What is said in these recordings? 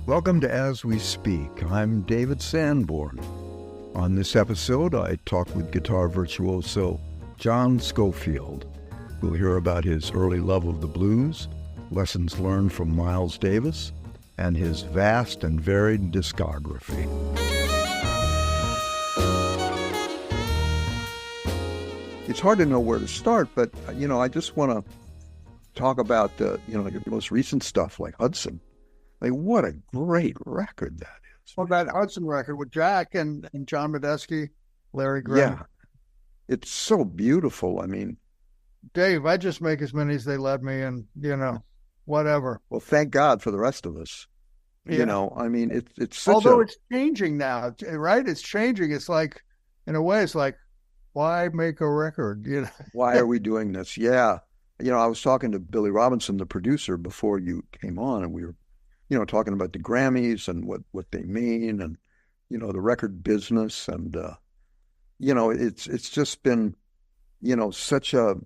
Welcome to As We Speak. I'm David Sanborn. On this episode, I talk with guitar virtuoso John Scofield. We'll hear about his early love of the blues, lessons learned from Miles Davis, and his vast and varied discography. It's hard to know where to start, but, I just want to talk about, your most recent stuff like Hudson. Like, what a great record that is. Well, that Hudson record with Jack and John Medeski, Larry Graham. Yeah, it's so beautiful. I mean, Dave, I just make as many as they let me, and, whatever. Well, thank God for the rest of us. Yeah. It's such Although it's changing now, right? It's changing. It's like, in a way, it's like, why make a record? Why are we doing this? Yeah. I was talking to Billy Robinson, the producer, before you came on, and we were talking about the Grammys and what they mean and, the record business. And, it's just been, such an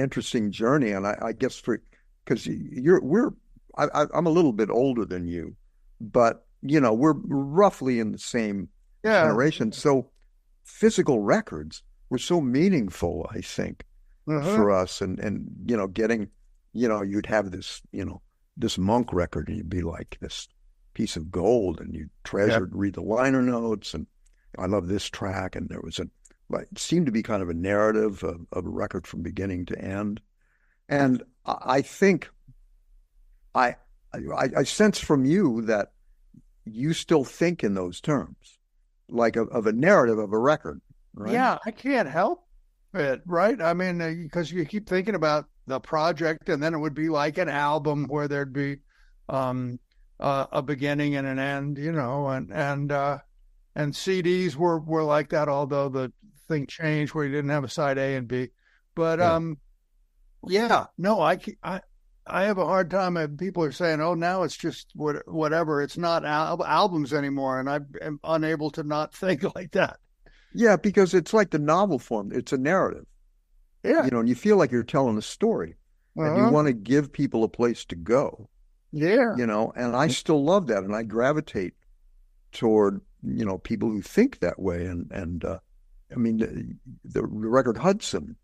interesting journey. And I guess because I'm a little bit older than you, but, we're roughly in the same generation. So physical records were so meaningful, I think, for us. And, getting, you'd have this, this Monk record, and you'd be like this piece of gold, and you treasured, read the liner notes, and I love this track. And there was it seemed to be kind of a narrative of a record from beginning to end. And I think I sense from you that you still think in those terms, like of a narrative of a record, right? Yeah, I can't help it, right? I mean, because you keep thinking about the project, and then it would be like an album where there'd be a beginning and an end, and CDs were like that, although the thing changed where you didn't have a side A and B. But I have a hard time. People are saying, "Oh, now it's just whatever. It's not albums anymore," and I'm unable to not think like that. Yeah, because it's like the novel form. It's a narrative. Yeah. And you feel like you're telling a story, and you want to give people a place to go. Yeah. And I still love that, and I gravitate toward, people who think that way. And the record Hudson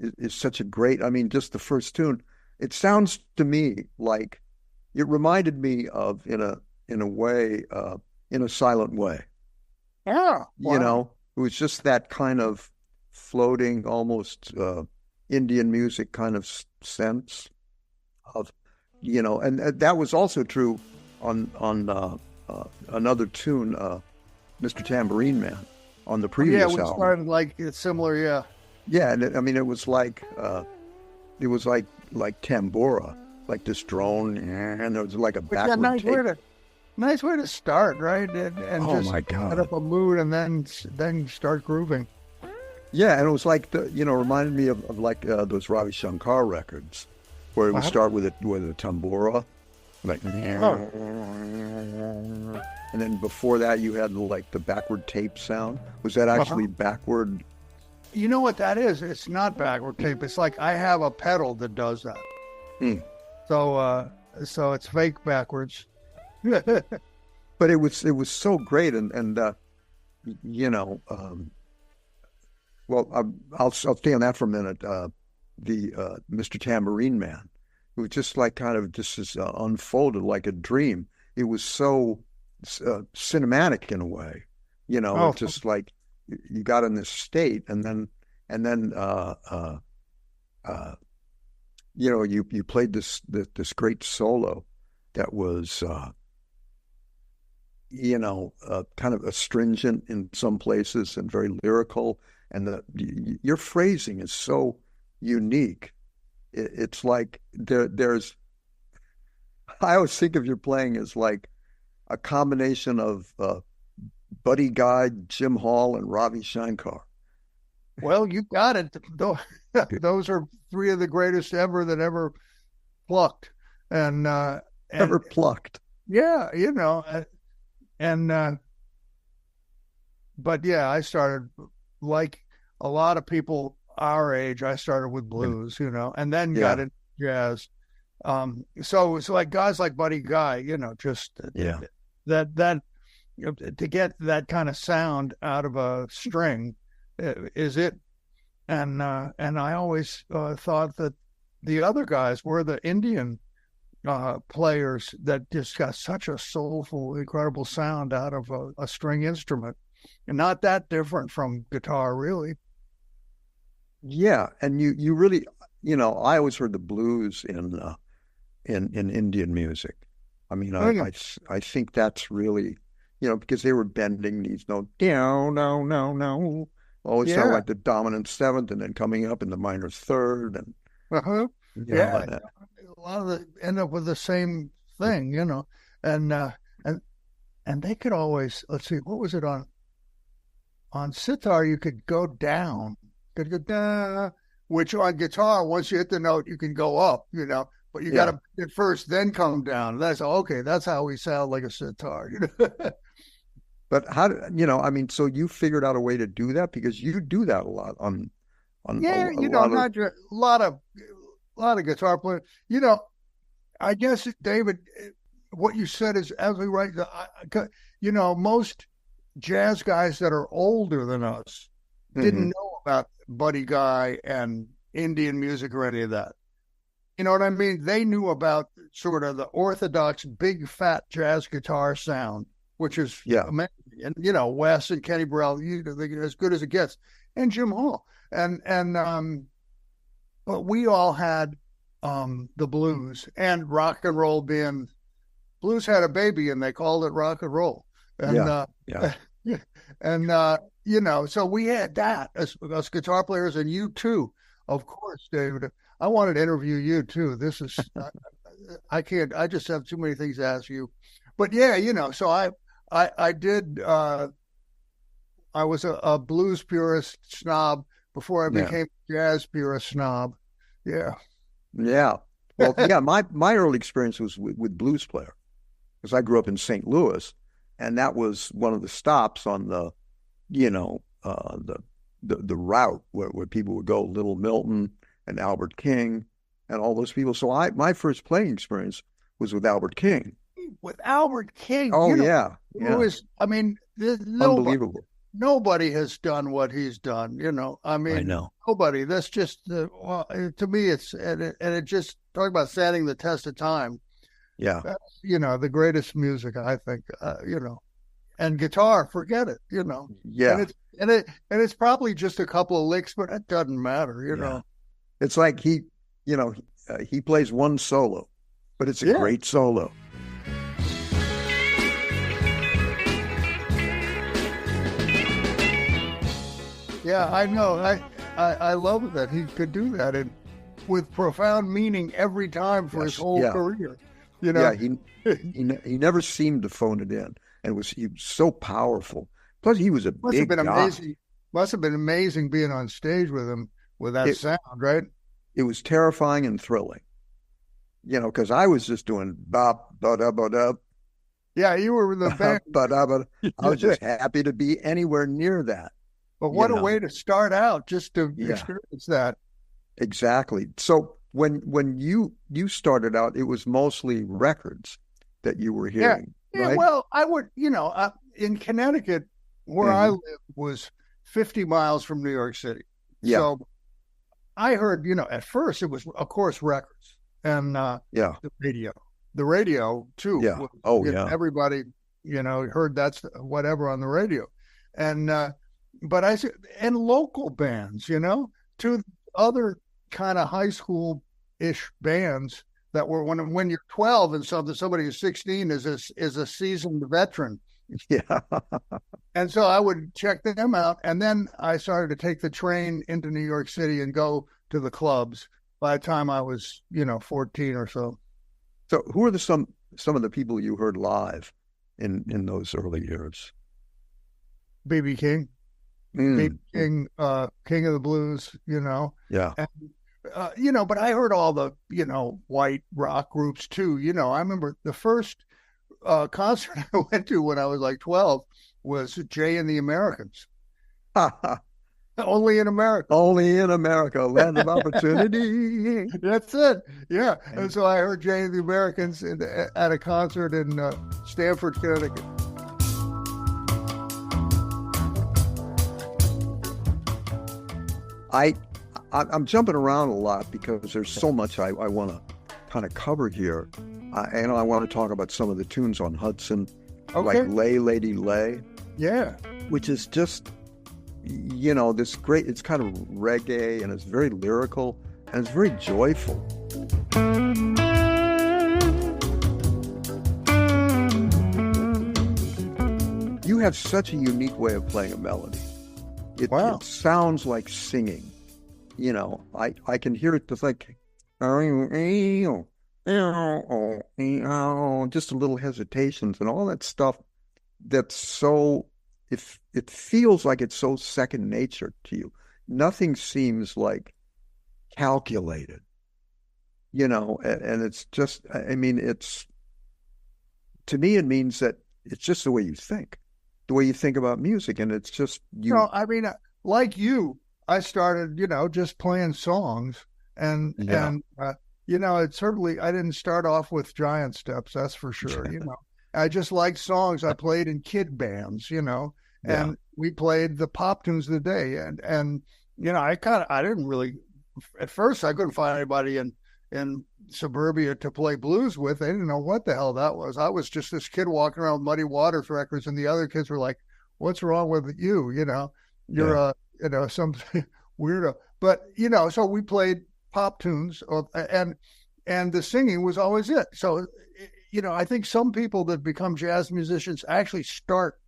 is such a great, just the first tune. It sounds to me like it reminded me of, in a way, In a Silent Way. Yeah. Wow. It was just that kind of floating, almost Indian music kind of sense of, and that was also true on another tune, Mr. Tambourine Man, on the previous album. Yeah, we started like it's similar, yeah. Yeah, and it was like tambura, like this drone, and there was like a backward tape. Nice way to start, right? And oh just my God, set up a mood, and then start grooving. Yeah, and it was like reminded me of like those Ravi Shankar records, where it would start with a tambura, like, and then before that you had like the backward tape sound. Was that actually backward? You know what that is? It's not backward tape. It's like I have a pedal that does that. So it's fake backwards. But it was so great, and I'll stay on that for a minute. The Mr. Tambourine Man, it was just like kind of just unfolded like a dream. It was so cinematic in a way, just like you got in this state, and then you played this great solo that was kind of astringent in some places and very lyrical, and your phrasing is so unique. It's like there's. I always think of your playing as like a combination of Buddy Guy, Jim Hall, and Ravi Shankar. Well, you got it. Those are three of the greatest ever that ever plucked, and ever plucked. Yeah, but yeah, I started like a lot of people our age. I started with blues, and then got into jazz. So it's like guys like Buddy Guy, just Yeah. that to get that kind of sound out of a string is it. And I always thought that the other guys were the Indian players that just got such a soulful, incredible sound out of a string instrument, and not that different from guitar, really. Yeah, and you really, I always heard the blues in Indian music. I mean, Oh, yeah. I think that's really, because they were bending these notes down, no, no, no, always sound Yeah. like the dominant seventh, and then coming up in the minor third, and Uh-huh. you know, Yeah. and, A lot of the end up with the same thing. And and and they could always, let's see, what was it on sitar? You could go down, could go down, which on guitar, once you hit the note, you can go up. But you got yeah, to hit first, then come down. That's okay. That's how we sound like a sitar. but how do I mean, so you figured out a way to do that because you do that a lot on Yeah, a lot of not just a lot of guitar players. I guess, David, what you said is absolutely right. Most jazz guys that are older than us didn't Mhm. know about Buddy Guy and Indian music or any of that. You know what I mean? They knew about sort of the orthodox big fat jazz guitar sound, which is Yeah, amazing. And Wes and Kenny Burrell, they're as good as it gets, and Jim Hall, and but we all had the blues and rock and roll being blues had a baby and they called it rock and roll, and yeah, yeah. so we had that as us guitar players, and you too, of course, David. I wanted to interview you too. This is I can't. I just have too many things to ask you, but yeah, So I did. I was a blues purist snob before I Yeah. became a jazz purist snob. Yeah. Yeah. Well, yeah, my early experience was with blues player because I grew up in St. Louis, and that was one of the stops on you know, the route where people would go, Little Milton and Albert King and all those people. So my first playing experience was with Albert King. With Albert King, Oh yeah, who yeah, is, I mean, unbelievable. nobody has done what he's done. I I mean, know. nobody. That's just, well, to me, and it just, talk about standing the test of time. Yeah, That's, the greatest music, I think, and guitar, forget it. And yeah, it's probably just a couple of licks, but it doesn't matter. yeah. It's like he plays one solo, but it's a Yeah. great solo. Yeah, I know. I love that he could do that, and with profound meaning every time for his Yes, whole yeah, career. yeah. He never seemed to phone it in, and he was so powerful. Plus, he was a Must have big been guy. amazing. Must have been amazing being on stage with him with that It sound, right? it was terrifying and thrilling, because I was just doing bop ba da ba da Yeah, you were with the band. ba da ba. I was just happy to be anywhere near that. But You what a know, way to start out, just to yeah, experience that. exactly. So when you started out, it was mostly records that you were Yeah. hearing, Yeah, right? well, I would, in Connecticut, where I Hmm. lived was 50 miles from New York City. Yeah, So I heard, at first it was, of course, records and yeah, the radio. The radio, too. yeah. Oh yeah, Everybody, heard that's whatever on the radio. And, but I said, and local bands, two other kind of high school ish bands that were when you're 12 and somebody who's 16 is a seasoned veteran. yeah. And so I would check them out. And then I started to take the train into New York City and go to the clubs by the time I was, 14 or so. So who are some of the people you heard live in those early years? BB King, BB Mm, King, King of the Blues, yeah. and, but I heard all the, white rock groups too. I remember the first concert I went to when I was like 12 was Jay and the Americans. Only in America. Only in America, land of opportunity. That's it. Yeah. And And so I heard Jane and the Americans at a concert in Stamford, Connecticut. I, I'm jumping around a lot because there's so much I want to kind of cover here. And I want to talk about some of the tunes on Hudson, like Okay. Lay Lady Lay, Yeah. which is just, this great, it's kind of reggae and it's very lyrical and it's very joyful. You have such a unique way of playing a melody. Wow. It sounds like singing. I can hear it just like just a little hesitations and all that stuff that's so it feels like it's so second nature to you. Nothing seems like calculated, and it's just, I mean, it's, to me, it means that it's just the way you think about music, and it's just you. No, I mean, like you, I started, just playing songs, and Yeah. it certainly I didn't start off with giant steps, that's for sure. I just liked songs. I played in kid bands, Yeah. and we played the pop tunes of the day, and I didn't really at first I couldn't find anybody in suburbia to play blues with. They didn't know what the hell that was. I was just this kid walking around with Muddy Waters records, and the other kids were like, "What's wrong with you? You're Yeah. some weirdo." But so we played pop tunes, and the singing was always it. So I think some people that become jazz musicians actually start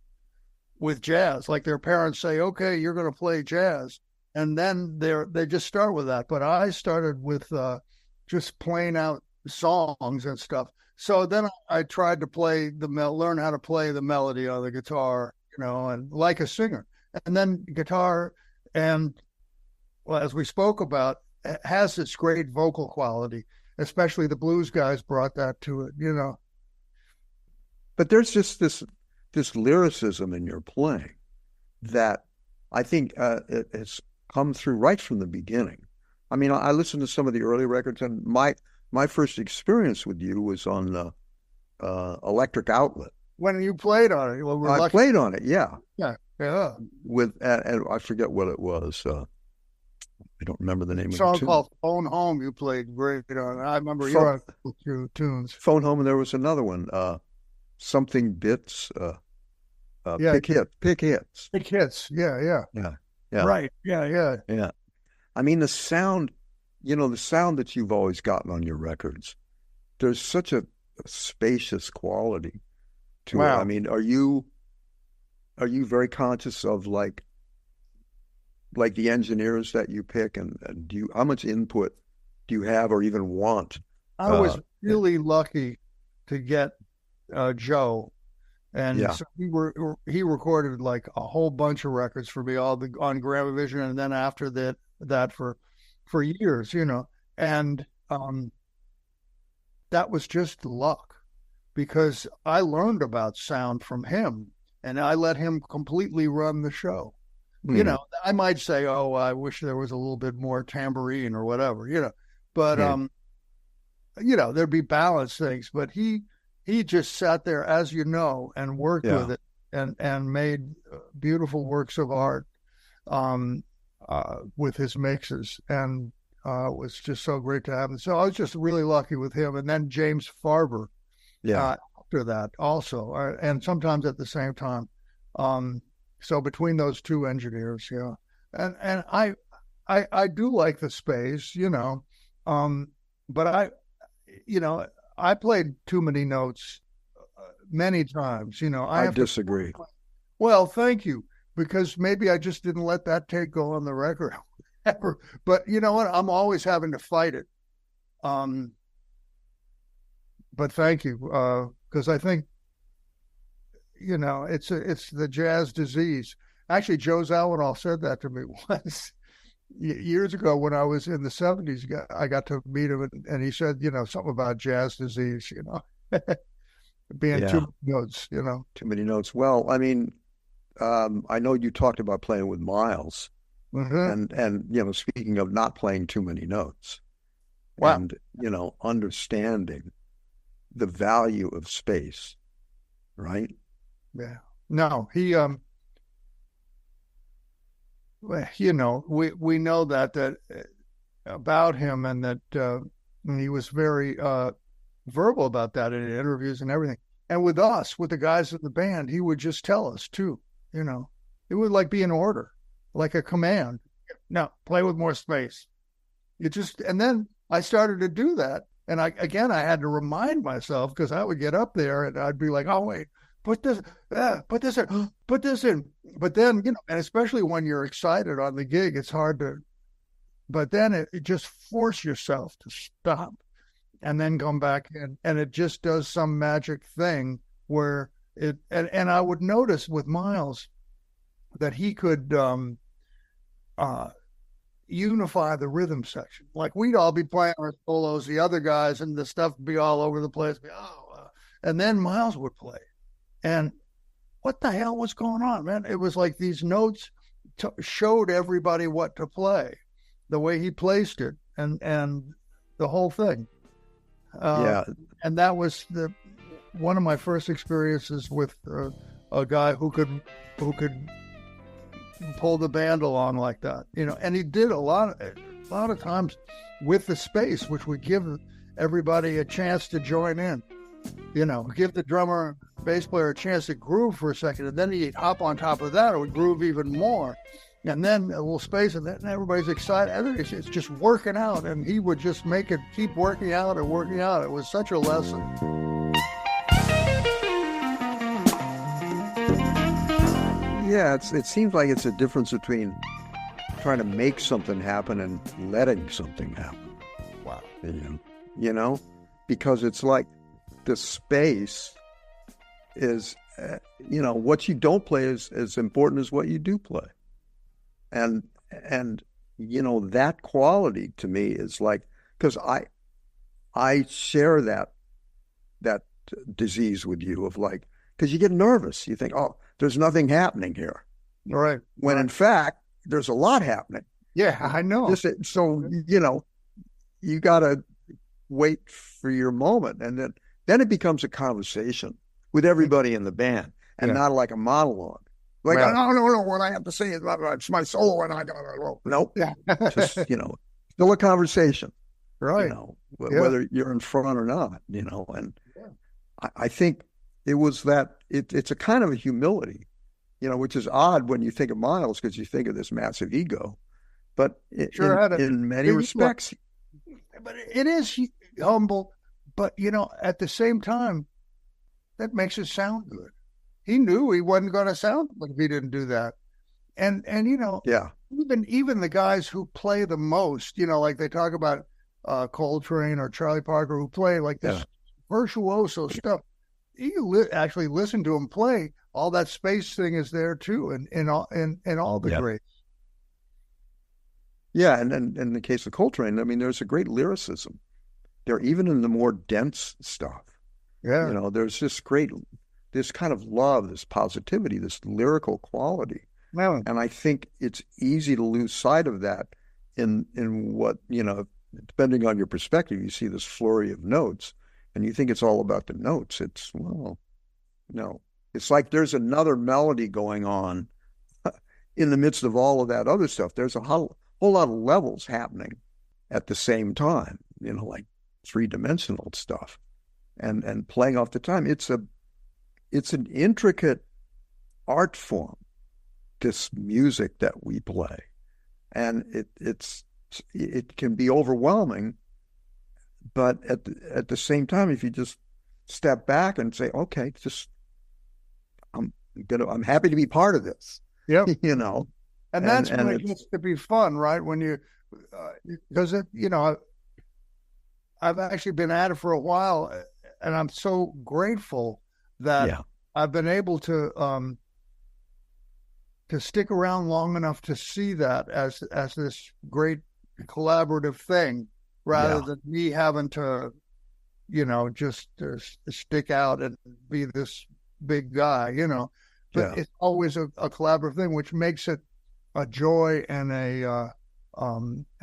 with jazz. Like their parents say, "Okay, you're going to play jazz," and then they just start with that. But I started with just playing out songs and stuff. So then I tried to learn how to play the melody on the guitar, and like a singer. And then guitar, and well, as we spoke about, it has its great vocal quality. Especially the blues guys brought that to it. But there's just this lyricism in your playing that I think it has come through right from the beginning. I mean, I listened to some of the early records, and my first experience with you was on Electric Outlet. When you played on it, well, we're I lucky. played on it, yeah, Yeah. and I forget what it was. I don't remember the name of the Song tune. called "Phone Home." You played great on. I remember you Phone, on two tunes. Phone Home, and there was another one, something bits, Yeah, pick hits. big hits. Yeah. Yeah, yeah, Right. Yeah. yeah. I mean, the sound that you've always gotten on your records, there's such a spacious quality to it. I Wow. mean, are you very conscious of like the engineers that you pick, and how much input do you have or even want? I Uh, was really lucky to get Joe, and yeah, so he recorded like a whole bunch of records for me, all on Gramavision, and then after that for years, and that was just luck because I learned about sound from him, and I let him completely run the show. mm, I might say, "Oh, I wish there was a little bit more tambourine or whatever," but mm, there'd be balance things, but he just sat there, as and worked yeah, with it and made beautiful works of art with his mixes, and it was just so great to have him. So I was just really lucky with him, and then James Farber yeah. after that also, and sometimes at the same time. So between those two engineers, yeah, and I do like the space, but I played too many notes many times. I I have to. disagree. Well, thank you, because maybe I just didn't let that take go on the record ever. But you know what? I'm always having to fight it. Um, but thank you, because I think it's the jazz disease. Actually, Joe Zawinul said that to me once years ago when I was in the 70s. I got to meet him, and he said, something about jazz disease, being too Yeah, many notes, too many notes. Well, I mean, I know you talked about playing with Miles. And speaking of not playing too many notes, Wow. and understanding the value of space, right? Yeah. No, he well, we know that about him, and that he was very verbal about that in interviews and everything. And with us, with the guys in the band, he would just tell us too. It would like be an order, like a command. No, play with more space. And then I started to do that. And I had to remind myself, because I would get up there and I'd be like, oh, wait, put this in, put this in. But then, and especially when you're excited on the gig, it's hard to, but then it just force yourself to stop and then come back in. And it just does some magic thing where and I would notice with Miles that he could, unify the rhythm section. Like we'd all be playing our solos, the other guys, and the stuff would be all over the place. And then Miles would play. And what the hell was going on, man? It was like these notes showed everybody what to play, the way he placed it, and the whole thing. And that was one of my first experiences with a guy who could pull the band along like that, and he did a lot of times with the space, which would give everybody a chance to join in, give the drummer, bass player a chance to groove for a second, and then he'd hop on top of that, it would groove even more, and then a little space, and then everybody's excited. It's just working out, and he would just make it keep working out and working out. It was such a lesson. Yeah, it seems like it's a difference between trying to make something happen and letting something happen. Wow. Because it's like the space is, what you don't play is as important as what you do play. And that quality to me is like, because I share that disease with you of like, because you get nervous. You think, oh, there's nothing happening here. Right. When in fact, there's a lot happening. Yeah, I know. So, you got to wait for your moment. And then it becomes a conversation with everybody in the band, and not like a monologue. Like, no, what I have to say is it's my solo, and I don't. Nope. Yeah. Just, still a conversation. Right. Whether you're in front or not, and I think it was that it's a kind of a humility, which is odd when you think of Miles, because you think of this massive ego, but in many respects. But it is humble, but at the same time, that makes it sound good. He knew he wasn't going to sound like if he didn't do that. And even the guys who play the most, like they talk about Coltrane or Charlie Parker, who play like this virtuoso stuff. You actually listen to him play, all that space thing is there too, and in all the greats. Yeah, and in the case of Coltrane, I mean, there's a great lyricism there, even in the more dense stuff. Yeah, there's this kind of love, this positivity, this lyrical quality, and I think it's easy to lose sight of that in what depending on your perspective, you see this flurry of notes. And you think it's all about the notes. No. It's like there's another melody going on in the midst of all of that other stuff. There's a whole lot of levels happening at the same time, like three-dimensional stuff and playing off the time. It's an intricate art form, this music that we play. And it can be overwhelming. But at the same time, if you just step back and say, okay, I'm happy to be part of this. Yep. And that's when it gets to be fun, right? When you, because I've actually been at it for a while, and I'm so grateful that I've been able to stick around long enough to see that as this great collaborative thing, rather than me having to, just stick out and be this big guy, But it's always a collaborative thing, which makes it a joy and a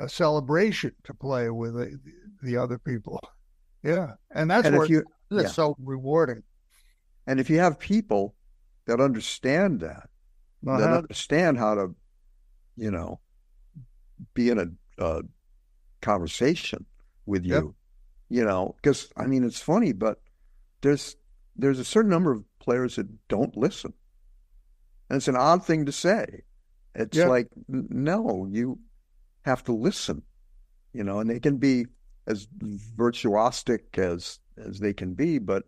celebration to play with the other people. Yeah, and that's And where if you, it's yeah, so rewarding. and if you have people that understand that Uh-huh. understand how to, you know, be in a conversation with Yep. you, because I mean, it's funny, but there's there's a certain number of players that don't listen. And it's an odd thing to say. It's Yep. like, no, you have to listen, and they can be as virtuosic as they can be, but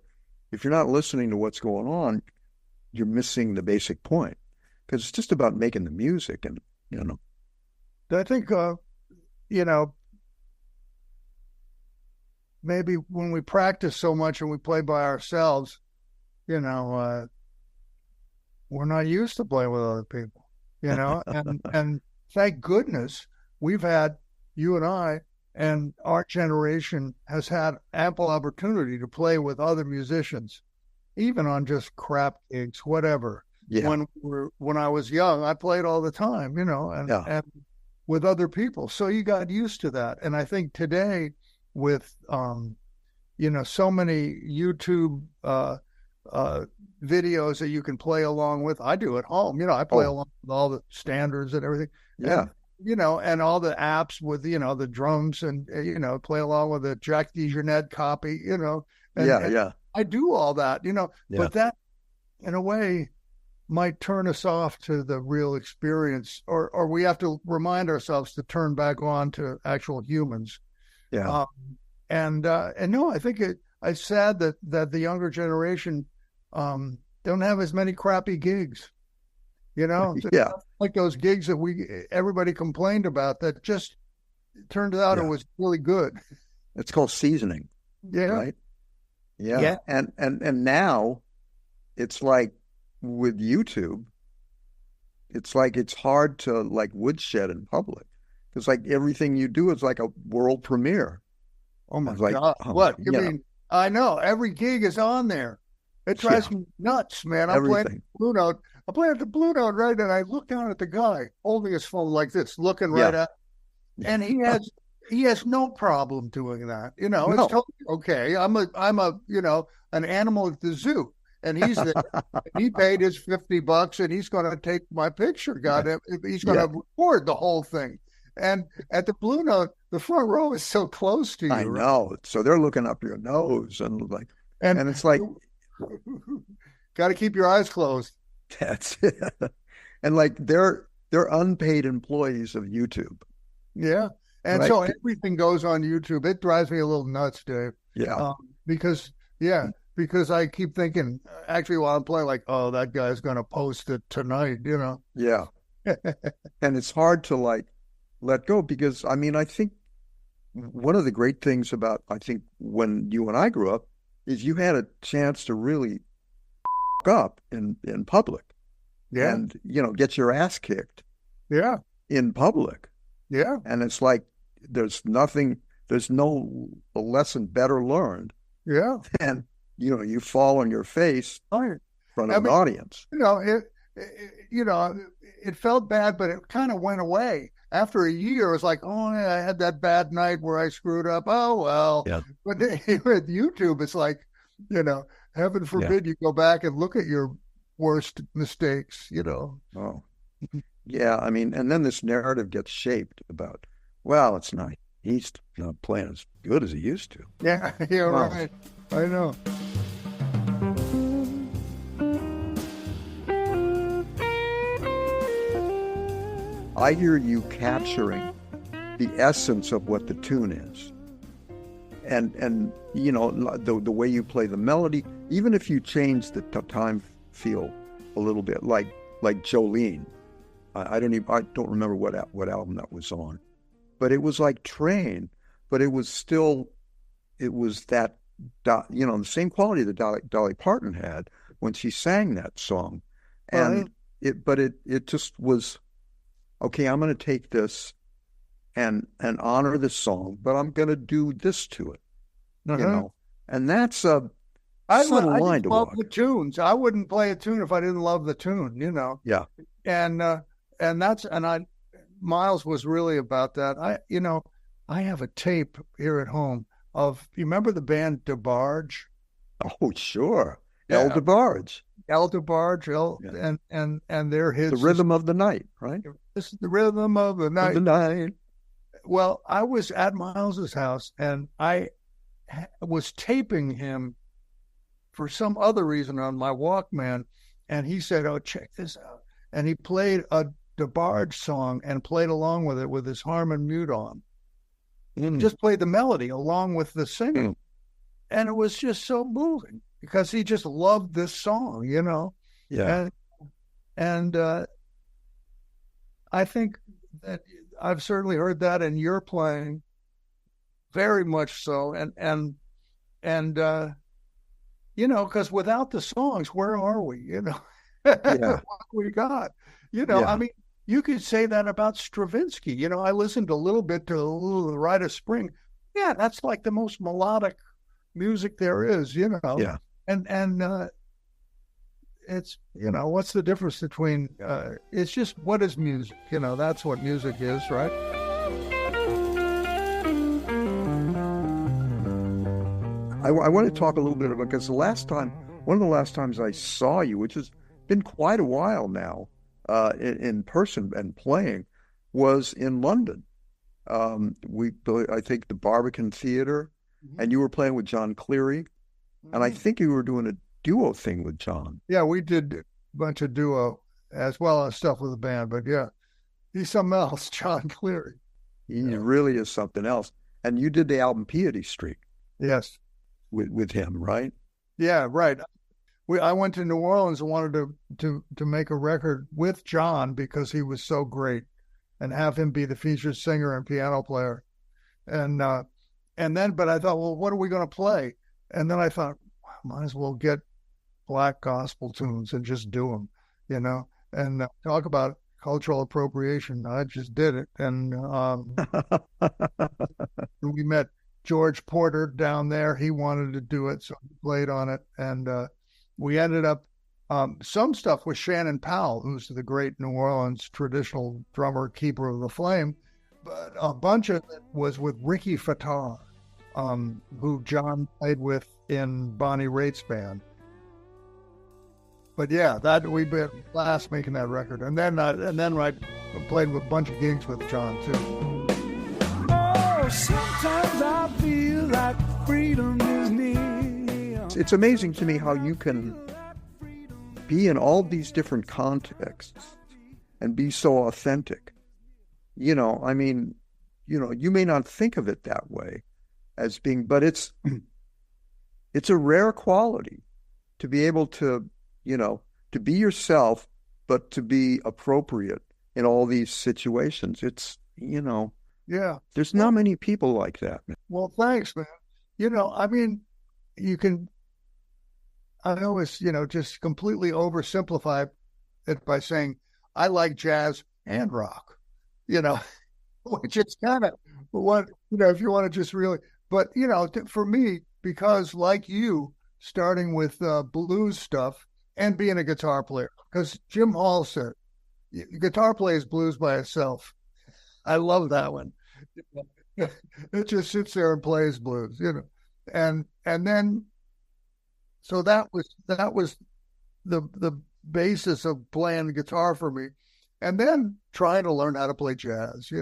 if you're not listening to what's going on, you're missing the basic point because it's just about making the music and I think you know, maybe when we practice so much and we play by ourselves, you know, we're not used to playing with other people, and thank goodness we've had you and I and our generation has had ample opportunity to play with other musicians, even on just crap gigs, whatever. yeah, When I was young, I played all the time, yeah, and with other people. So you got used to that. And I think today with so many YouTube videos that you can play along with. I do at home. I play oh along with all the standards and everything. yeah, And and all the apps with the drums and play along with the Jack DeJohnette copy, yeah, and yeah, I do all that, yeah, but that in a way might turn us off to the real experience, or we have to remind ourselves to turn back on to actual humans. yeah, Um, and no, I think it's sad that the younger generation don't have as many crappy gigs. It's yeah, not like those gigs that everybody complained about that just turned out it yeah. was really good. It's called seasoning, Yeah, right? Yeah, yeah, and now it's like with YouTube, it's like it's hard to like woodshed in public. It's like everything you do is like a world premiere. oh my It's like, God. oh my, What? You mean, I know every gig is on there. It yeah, drives me nuts, man. I'm playing everything. Blue Note. I'm playing the Blue Note, right? And I look down at the guy holding his phone like this, looking right Yeah, at, and he has no problem doing that. It's no, totally okay. I'm a an animal at the zoo, and he's there. He paid his $50, and he's going to take my picture. God, he's going yeah, to record the whole thing. And at the Blue Note, the front row is so close to I you, right? know. So they're looking up your nose and like, And and it's like, got to keep your eyes closed. that's it. And like they're unpaid employees of YouTube, Yeah. And right? so everything goes on YouTube. It drives me a little nuts, Dave. Yeah, Um, because, yeah, because I keep thinking, actually, while I'm playing, like, oh, that guy's going to post it tonight. yeah. And it's hard to like let go because I mean, I think one of the great things about I think when you and I grew up is you had a chance to really up in public Yeah. and get your ass kicked Yeah. in public. Yeah. And it's like there's no lesson better learned Yeah. than you fall on your face I, in front of I an mean, audience. it felt bad, but it kind of went away. After a year, it was like, oh, yeah, I had that bad night where I screwed up. Oh, well. Yeah, But with YouTube, it's like, heaven yeah. forbid you go back and look at your worst mistakes. Oh, yeah. I mean, and then this narrative gets shaped about, well, it's not. He's not playing as good as he used to. Yeah, yeah, Well, right. I know. I hear you capturing the essence of what the tune is. And the way you play the melody, even if you change the time feel a little bit, like Jolene. I don't remember what album that was on, but it was like Train, but it was that the same quality that Dolly Parton had when she sang that song, Right. and it just was okay. I'm going to take this and honor the song, but I'm going to do this to it, Uh-huh. and that's a I subtle line just to love walk. the tunes. I wouldn't play a tune if I didn't love the tune. Yeah, And Miles was really about that. I have a tape here at home of, you remember the band DeBarge? Oh, sure. El Yeah, DeBarge. El DeBarge, Yeah. and their The hits. rhythm of the night, right? This is the rhythm of the Of the night. night. Well, I was at Miles's house and I was taping him for some other reason on my Walkman, and he said, "Oh, check this out," and he played a DeBarge song and played along with it with his Harmon mute on. Just played the melody along with the singer. And it was just so moving because he just loved this song, Yeah. And I think that I've certainly heard that in your playing, very much so. And because without the songs, where are we? Yeah. What we got? Yeah. I mean, you could say that about Stravinsky. I listened a little bit to The Rite of Spring. Yeah, that's like the most melodic music there is, Yeah. And it's, what's the difference between, it's just, what is music? That's what music is, right? I want to talk a little bit about, because one of the last times I saw you, which has been quite a while now, in person and playing, was in London. I think the Barbican Theater, and you were playing with John Cleary, and I think you were doing a duo thing with John. Yeah, we did a bunch of duo as well as stuff with the band, but yeah, he's something else, John Cleary. He really is something else. And you did the album Piety Street. Yes. With him, right? Yeah, right. I went to New Orleans and wanted to make a record with John because he was so great, and have him be the featured singer and piano player. And then, but I thought, well, what are we going to play? And then I thought, might as well get black gospel tunes and just do them, and talk about cultural appropriation. I just did it. And we met George Porter down there. He wanted to do it, so he played on it. And we ended up, some stuff with Shannon Powell, who's the great New Orleans traditional drummer, keeper of the flame. But a bunch of it was with Ricky Fattar, who John played with in Bonnie Raitt's band. But yeah, that we been last making that record, and then I played with a bunch of gigs with John too. Oh, sometimes I feel like freedom is near. It's amazing to me how you can be in all these different contexts and be so authentic. I mean, you may not think of it that way as being, but it's a rare quality to be able to, to be yourself, but to be appropriate in all these situations. It's, yeah, there's not many people like that, man. Well, thanks, man. I mean, I always, just completely oversimplify it by saying I like jazz and rock, which is kind of what, if you want to just really, but, for me, because like you, starting with blues stuff and being a guitar player, because Jim Hall said, guitar plays blues by itself. I love that one. It just sits there and plays blues, and then, so that was the basis of playing guitar for me, and then trying to learn how to play jazz,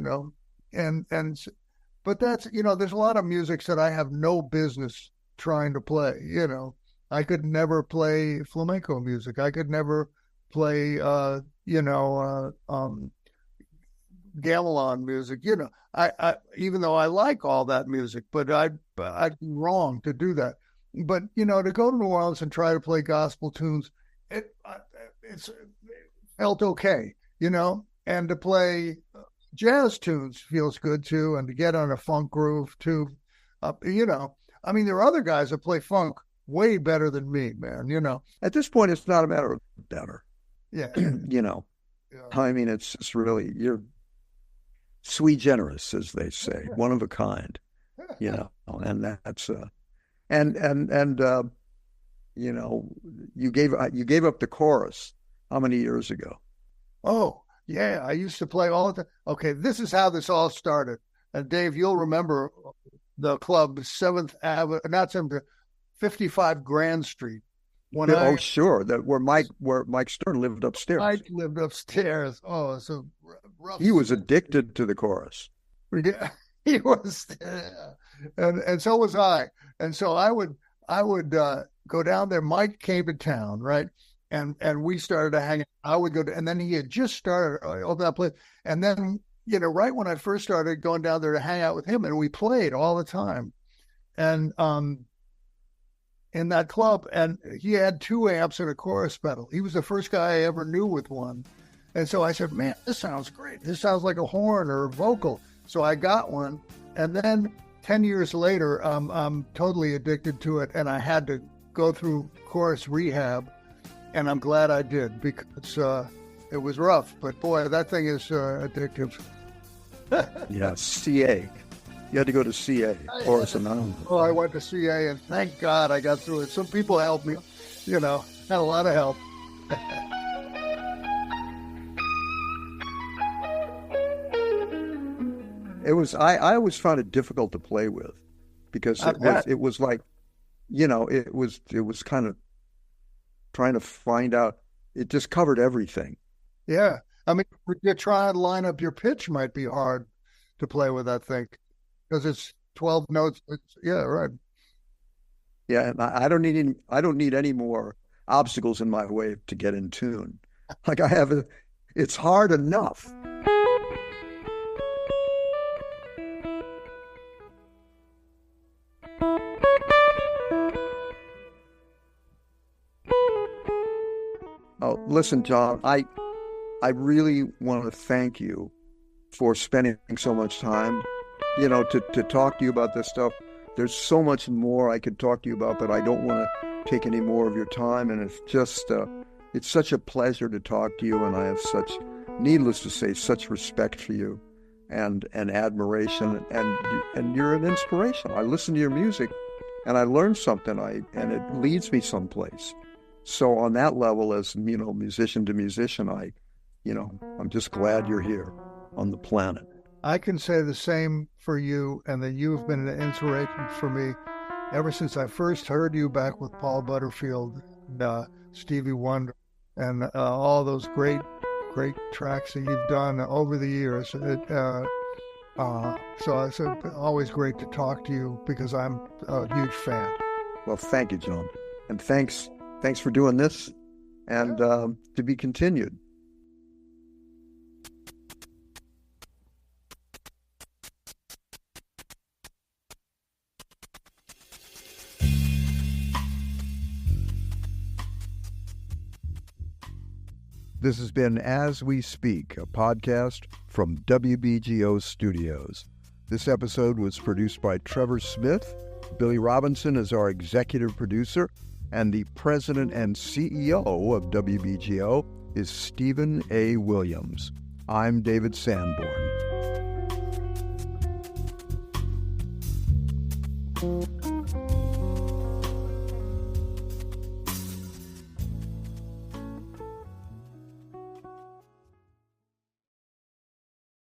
but that's, there's a lot of music that I have no business trying to play. I could never play flamenco music. I could never play, gamelan music. I even though I like all that music, but I'd be wrong to do that. But to go to New Orleans and try to play gospel tunes, it felt okay, and to play jazz tunes feels good too, and to get on a funk groove too. I mean, there are other guys that play funk way better than me, man. At this point, it's not a matter of better. Yeah. Yeah. I mean, it's really, you're sui generis, as they say, one of a kind, and that's you gave up the chorus how many years ago? Oh, Yeah, I used to play all the time. Okay, this is how this all started. And Dave, you'll remember the club, 7th Avenue, not 7th, 55 Grand Street. Oh, sure. Where Mike Stern lived upstairs. Mike lived upstairs. Oh, so rough. He was addicted to the chorus. He was, and so was I. And so I would go down there. Mike came to town, right? And we started to hang out. I would go to, and then he had just started open that place. And then, right when I first started going down there to hang out with him, and we played all the time. And in that club, and he had 2 amps and a chorus pedal. He was the first guy I ever knew with one. And so I said, man, this sounds great. This sounds like a horn or a vocal. So I got one. And then 10 years later, I'm totally addicted to it. And I had to go through chorus rehab. And I'm glad I did, because it was rough. But boy, that thing is addictive. Yeah, CA. You had to go to CA, Chorus Anonymous. Oh, I went to CA, and thank God I got through it. Some people helped me, had a lot of help. I always found it difficult to play with, because it was like, it was kind of trying to find out. It just covered everything. Yeah. I mean, you try and line up your pitch might be hard to play with that thing, because it's 12 notes. Yeah, right. Yeah, and I don't need any more obstacles in my way to get in tune. Like it's hard enough. Oh, listen, John, I really want to thank you for spending so much time, to talk to you about this stuff. There's so much more I could talk to you about, but I don't want to take any more of your time. And it's just, it's such a pleasure to talk to you. And I have needless to say, such respect for you and admiration. And you're an inspiration. I listen to your music and I learn something, and it leads me someplace. So on that level, as, musician to musician, I'm just glad you're here on the planet. I can say the same for you, and that you've been an inspiration for me ever since I first heard you back with Paul Butterfield and Stevie Wonder, and all those great tracks that you've done over the years. So it's always great to talk to you, because I'm a huge fan. Well, thank you, John. And thanks for doing this, and to be continued. This has been As We Speak, a podcast from WBGO Studios. This episode was produced by Trevor Smith. Billy Robinson is our executive producer, and the president and CEO of WBGO is Stephen A. Williams. I'm David Sanborn.